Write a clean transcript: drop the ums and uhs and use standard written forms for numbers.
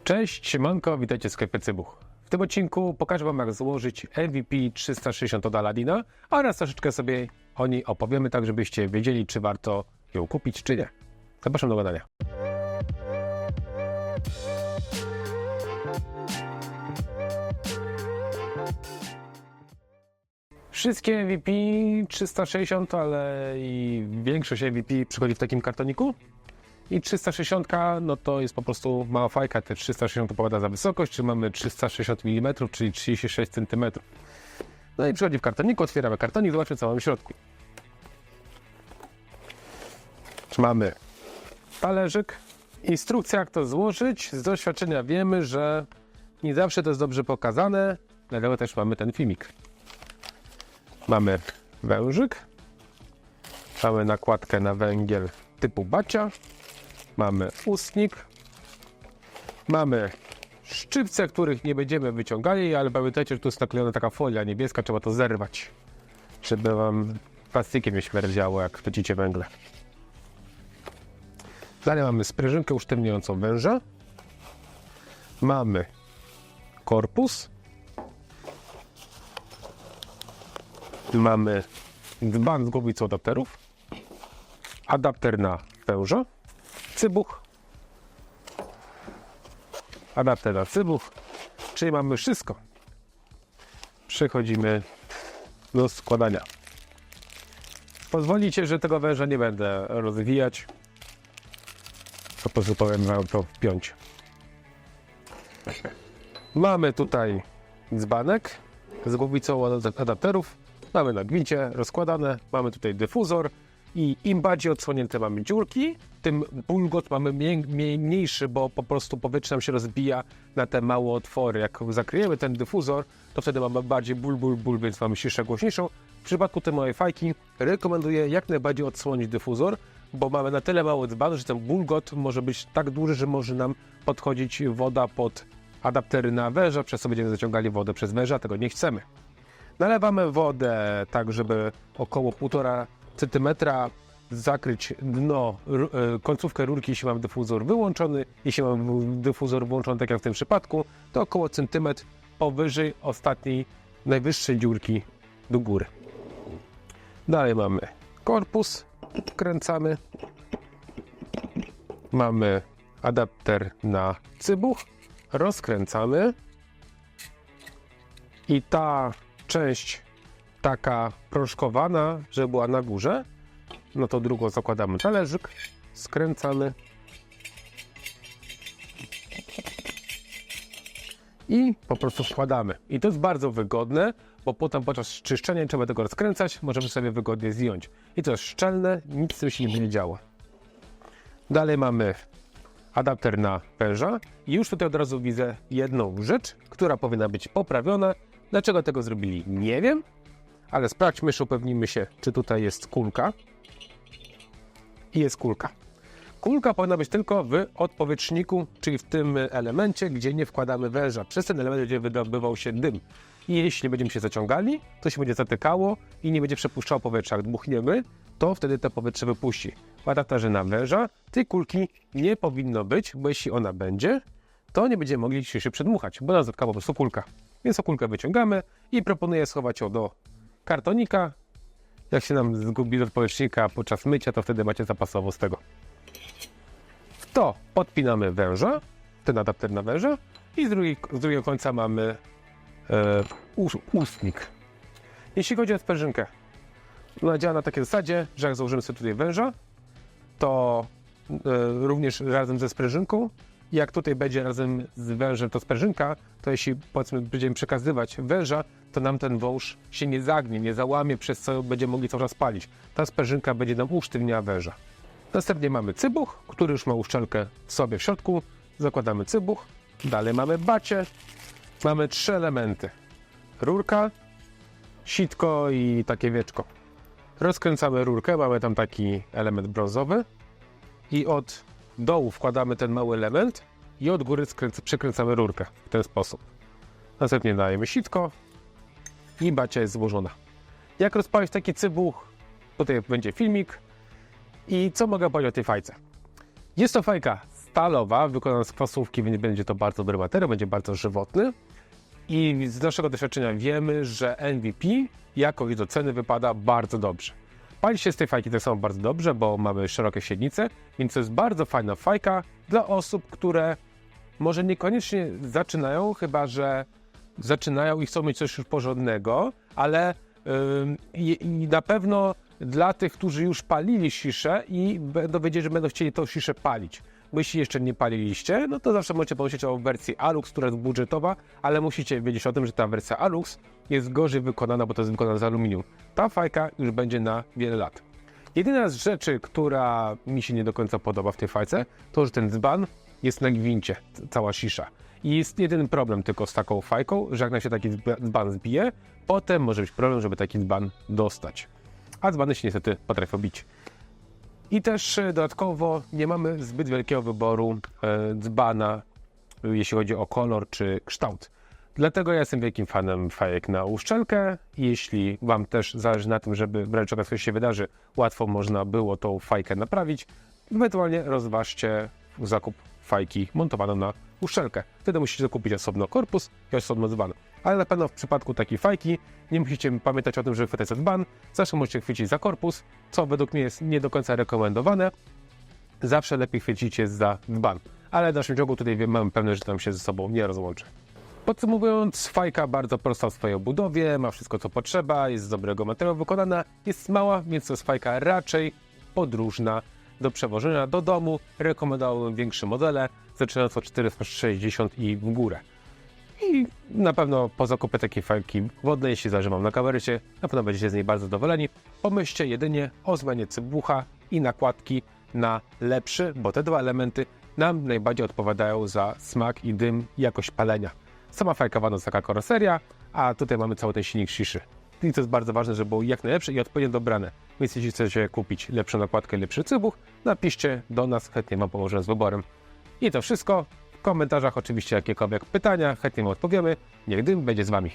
Cześć, siemanko, witajcie w sklepie Cybuch. W tym odcinku pokażę Wam, jak złożyć MVP 360 od Aladina oraz troszeczkę sobie o niej opowiemy, tak żebyście wiedzieli, czy warto ją kupić, czy nie. Zapraszam do oglądania. Wszystkie MVP 360, ale i większość MVP przychodzi w takim kartoniku. I 360 no to jest po prostu mała fajka, te 360 odpowiada za wysokość, czy mamy 360 mm, czyli 36 cm. No i przychodzi w kartoniku, otwieramy kartonik, zobaczmy co mamy w środku. Mamy talerzyk, instrukcja jak to złożyć. Z doświadczenia wiemy, że nie zawsze to jest dobrze pokazane, dlatego też mamy ten filmik. Mamy wężyk, mamy nakładkę na węgiel typu bacia. Mamy ustnik, mamy szczypce, których nie będziemy wyciągali, ale pamiętajcie, że tu jest naklejona taka folia niebieska, trzeba to zerwać, żeby Wam plastikiem nie śmierdziało, jak wtocicie węgle. Dalej mamy sprężynkę usztywniającą węża, mamy korpus, mamy dzban z głowicą adapterów, adapter na węża, cybuch, adapter na cybuch, czyli mamy wszystko. Przechodzimy do składania. Pozwolicie, że tego węża nie będę rozwijać, po prostu powiem Wam to wpiąć. Mamy tutaj dzbanek z głowicą adapterów, mamy na gwicie rozkładane, mamy tutaj dyfuzor. I im bardziej odsłonięte mamy dziurki, tym bulgot mamy mniejszy, bo po prostu powietrze nam się rozbija na te małe otwory. Jak zakryjemy ten dyfuzor, to wtedy mamy bardziej ból, więc mamy ciszę głośniejszą. W przypadku tej małej fajki rekomenduję jak najbardziej odsłonić dyfuzor, bo mamy na tyle mały dzban, że ten bulgot może być tak duży, że może nam podchodzić woda pod adaptery na węża, przez co będziemy zaciągali wodę przez węża, tego nie chcemy. Nalewamy wodę tak, żeby około 1,5 cm zakryć dno, końcówkę rurki, jeśli mam dyfuzor wyłączony. Jeśli mam dyfuzor włączony, tak jak w tym przypadku, to około centymetr powyżej ostatniej, najwyższej dziurki do góry. Dalej mamy korpus, wkręcamy. Mamy adapter na cybuch, rozkręcamy. I ta część taka proszkowana, żeby była na górze, no to drugą zakładamy talerzyk, skręcamy i po prostu wkładamy. I to jest bardzo wygodne, bo potem podczas czyszczenia nie trzeba tego rozkręcać, możemy sobie wygodnie zdjąć. I to jest szczelne, nic z tym się nie będzie działo. Dalej mamy adapter na węża i już tutaj od razu widzę jedną rzecz, która powinna być poprawiona. Dlaczego tego zrobili? Nie wiem. Ale sprawdźmy, upewnimy się, czy tutaj jest kulka. I jest kulka. Kulka powinna być tylko w odpowietrzniku, czyli w tym elemencie, gdzie nie wkładamy węża. Przez ten element będzie wydobywał się dym. I jeśli będziemy się zaciągali, to się będzie zatykało i nie będzie przepuszczało powietrza. Jak dmuchniemy, to wtedy to powietrze wypuści. W adapterze na węża tej kulki nie powinno być, bo jeśli ona będzie, to nie będziemy mogli się przedmuchać, bo nas zatka po prostu kulka. Więc kulkę wyciągamy i proponuję schować ją do kartonika. Jak się nam zgubi od powietrznika podczas mycia, to wtedy macie zapasowo z tego. W to podpinamy węża, ten adapter na węża i z drugiego końca mamy ustnik. Jeśli chodzi o sprężynkę, ona działa na takiej zasadzie, że jak założymy sobie tutaj węża, to również razem ze sprężynką, jak tutaj będzie razem z wężem to sprężynka, to jeśli powiedzmy będziemy przekazywać węża, to nam ten wąż się nie zagnie, nie załamie, przez co będziemy mogli cały czas palić. Ta sprężynka będzie nam usztywniała węża. Następnie mamy cybuch, który już ma uszczelkę w sobie w środku. Zakładamy cybuch. Dalej mamy bacie. Mamy 3 elementy. Rurka, sitko i takie wieczko. Rozkręcamy rurkę, mamy tam taki element brązowy i od dołu wkładamy ten mały element i od góry przekręcamy rurkę w ten sposób. Następnie dajemy sitko i bacia jest złożona. Jak rozpalić taki cybuch? Tutaj będzie filmik. I co mogę powiedzieć o tej fajce? Jest to fajka stalowa, wykonana z kwasówki, więc będzie to bardzo dobry materiał, będzie bardzo żywotny. I z naszego doświadczenia wiemy, że MVP jako i do ceny wypada bardzo dobrze. Pali się z tej fajki tak samo bardzo dobrze, bo mamy szerokie średnice, więc to jest bardzo fajna fajka dla osób, które może niekoniecznie zaczynają, chyba że zaczynają i chcą mieć coś już porządnego, ale i na pewno dla tych, którzy już palili sziszę i będą wiedzieć, że będą chcieli tą sziszę palić. Bo jeśli jeszcze nie paliliście, no to zawsze możecie pomyśleć o wersji Alux, która jest budżetowa, ale musicie wiedzieć o tym, że ta wersja Alux jest gorzej wykonana, bo to jest wykonana z aluminium. Ta fajka już będzie na wiele lat. Jedyna z rzeczy, która mi się nie do końca podoba w tej fajce, to że ten dzban jest na gwincie, cała szisza. I jest jedyny problem tylko z taką fajką, że jak nam się taki dzban zbije, potem może być problem, żeby taki dzban dostać. A dzbany się niestety potrafią bić. I też dodatkowo nie mamy zbyt wielkiego wyboru dzbana, jeśli chodzi o kolor czy kształt. Dlatego ja jestem wielkim fanem fajek na uszczelkę. Jeśli Wam też zależy na tym, żeby w razie czego coś się wydarzy, łatwo można było tą fajkę naprawić, ewentualnie rozważcie zakup fajki montowaną na uszczelkę. Wtedy musicie zakupić osobno korpus i osobno dzban. Ale na pewno w przypadku takiej fajki nie musicie pamiętać o tym, żeby chwytać za dzban. Zawsze musicie chwycić za korpus, co według mnie jest nie do końca rekomendowane. Zawsze lepiej chwycicie za dzban. Ale w naszym ciągu tutaj mamy pewność, że tam się ze sobą nie rozłączy. Podsumowując, fajka bardzo prosta w swojej obudowie, ma wszystko co potrzeba, jest z dobrego materiału wykonana, jest mała, więc to jest fajka raczej podróżna do przewożenia do domu. Rekomendowałbym większe modele, zaczynając od 460 i w górę. I na pewno po zakupie takiej fajki wodnej, jeśli zależy Wam na kamerycie, na pewno będziecie z niej bardzo zadowoleni. Pomyślcie jedynie o zmianie cybucha i nakładki na lepszy, bo te dwa elementy nam najbardziej odpowiadają za smak i dym i jakość palenia. Sama fajka to jest taka karoseria, a tutaj mamy cały ten silnik sziszy. I to jest bardzo ważne, żeby było jak najlepsze i odpowiednio dobrane. Więc jeśli chcecie kupić lepszą nakładkę i lepszy cybuch, napiszcie do nas, chętnie Wam pomożemy z wyborem. I to wszystko. W komentarzach oczywiście jakiekolwiek pytania, chętnie Wam odpowiemy. Niech dym będzie z Wami.